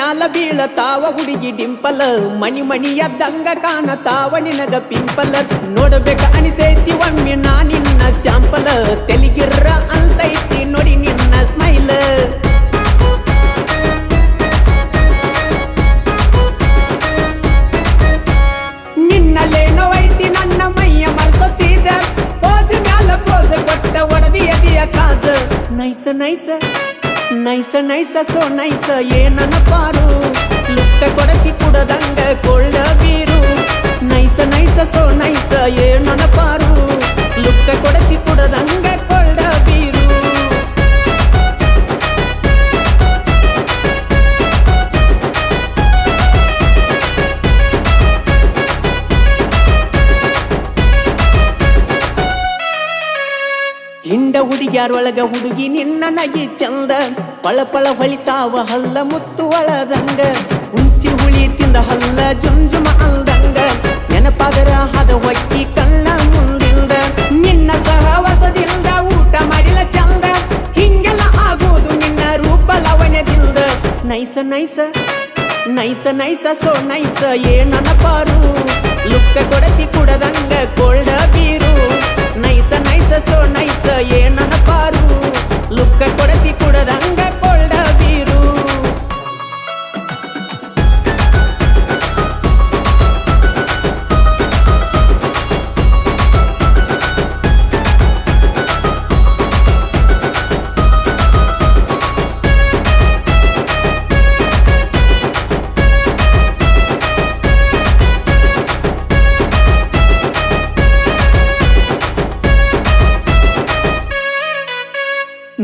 ಮ್ಯಾಲ ಬೀಳತಾವ ಹುಡುಗಿ ಡಿಂಪಲ್ ಮಣಿ ಮಣಿಯದ್ದಂಗ ಕಾಣತಾವ ನಿನಗ ಪಿಂಪಲ್ ನೋಡಬೇಕ ಅನಿಸೈತಿ ಒಮ್ಮೆ ನಾ ನಿನ್ನ ಸ್ಯಾಂಪಲ್ ತೆಲಿಗಿರ್ರ ಅಂತೈತಿ ನೋಡಿ ನಿನ್ನ ಸ್ಮೈಲ್ ನಿನ್ನಲ್ಲೇನೋ ಐತಿ ನನ್ನ ಮೈಯ ಮರ್ಸೋ ಚೀಜ ಪೋಜ್ ಮ್ಯಾಲ ಪೋಜ್ ಕೊಟ್ಟ ಒಡದಿ ಎದಿಯ ಕಾಜ ನೈಸ ನೈಸ ನೈಸ ನೈಸ ಸೋ ನೈಸ ಏನನ ಪಾರು ಲುಕ್ಕ ಕೊಡತಿ ಕುಡದಂಗ ಕೊಳ್ಳ ಬೀರು ನೈಸ ನೈಸ ಸೋ ನೈಸ ಏನನ ಪಾರು ಲುಕ್ಕ ಕೊಡತಿ ಕುಡದಂಗ ಕೊಳ್ಳ ಬೀರು ಹಿಂಡ ಹುಡುಗ್ಯಾರೊಳಗ ಹುಡುಗಿ ನಿನ್ನ ನಗಿ ಚಂದ ಪಳಪಳ ಹೊಳಿತಾವ ಹಲ್ಲ ಮುತ್ತು ಒಳದಂಗ ಉಂಚಿ ಹುಳಿ ತಿಂದ ಹಲ್ಲ ಜುಂಜುಮ ಅಲ್ದಂಗ ನೆನಪಾದರ ಹದ ಹೊಕ್ಕಿ ಕಣ್ಣ ಮುಂದಿಲ್ದ ನಿನ್ನ ಸಹವಾಸದಿಂದ ಊಟ ಮಾಡಿಲ್ಲ ಚಂದ ಹಿಂಗೆಲ್ಲ ಆಗೋದು ನಿನ್ನ ರೂಪ ಲವಣ್ಯದಿಲ್ದ ನೈಸ ನೈಸ ನೈಸ ನೈಸ ಸೋ ನೈಸ ಏನನ ಪಾರು ಲುಕ್ಕ ಕೊಡತಿ ಕುಡದಂಗ ಕೊಳ್ಳ ಬೀರು ನೈಸ ನೈಸ ಸೋ ನೈಸ ಏನನ ಪಾರು ಲುಕ್ಕ ಕೊಡತಿ ಕುಡದಂಗ ಕೊಳ್ಳ ಬೀರು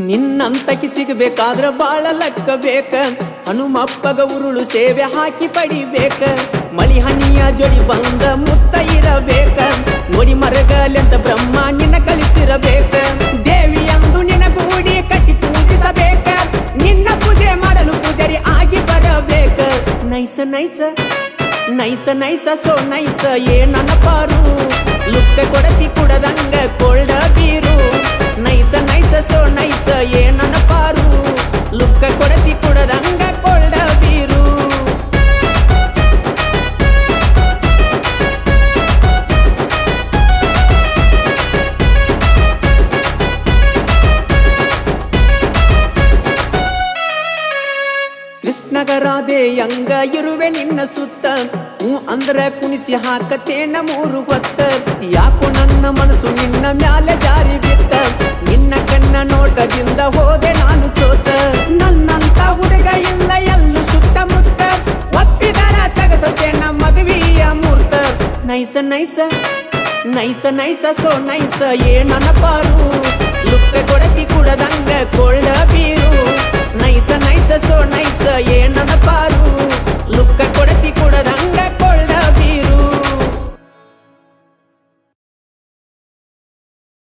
ನಿನ್ನಂತಕಿ ಸಿಗಬೇಕಾದ್ರ ಬಾಳ ಲಕ್ಕ ಬೇಕ ಹನುಮಪ್ಪಗ ಉರುಳು ಸೇವೆ ಹಾಕಿ ಪಡಿಬೇಕ ಮಳಿ ಹನಿಯ ಜೋಡಿ ಬಂದ ಮುತ್ತ ಇರಬೇಕ ನೋಡಿ ಮರಗಲೆಂತ ಬ್ರಹ್ಮ ನಿನ್ನ ಕಳಿಸಿರಬೇಕ ದೇವಿ ಎಂದು ನಿನ್ನ ಗೂಡಿ ಕಟ್ಟಿ ಪೂಜಿಸಬೇಕ ನಿನ್ನ ಪೂಜೆ ಮಾಡಲು ಪೂಜಾರಿ ಆಗಿ ಬರಬೇಕ ನೈಸ ನೈಸ ನೈಸ ನೈಸ ಸೋ ನೈಸ ಏನನ ಪಾರು ಲುಕ್ಕ ಕೊಡತಿ ಕುಡದಂಗ ಕೊಳ್ಳ ಬೀರು ನೈಸ ನೈಸ ಸೋ ನೈಸ ಏನನ ಪಾರು ಲುಕ್ಕ ಕೊಡತಿ ಕುಡದಂಗ ಕೊಳ್ಳ ಬೀರು ಕೃಷ್ಣಗರಾದೆ ಅಂಗ ಇರುವೆ ನಿನ್ನ ಸುತ್ತ ಹೂ ಅಂದ್ರ ಕುಣಿಸಿ ಹಾಕತೇನ ಮೂರು ಹೊತ್ತ ಯಾಕೋ ನನ್ನ ಮನಸ್ಸು ನಿನ್ನ ಮ್ಯಾಲೆ ಜಾರಿ ಬಿತ್ತ ನಿನ್ನ ಕಣ್ಣ ನೋಟದಿಂದ ಹೋದೆ ನಾನು ಸೋತ ನನ್ನಂತ ಹುಡುಗ ಇಲ್ಲ ಎಲ್ಲೂ ಸುತ್ತಮುತ್ತ ಒಪ್ಪಿದರ ತಗಸತೇನ ಮದುವೆಯ ಮೂರ್ತ ನೈಸ ನೈಸ ನೈಸ ನೈಸ ಸೋ ನೈಸ ಏನನ ಪಾರು ಲುಕ್ಕ ಕೊಡತಿ ಕುಡದಂಗ ಕೊಳ್ಳ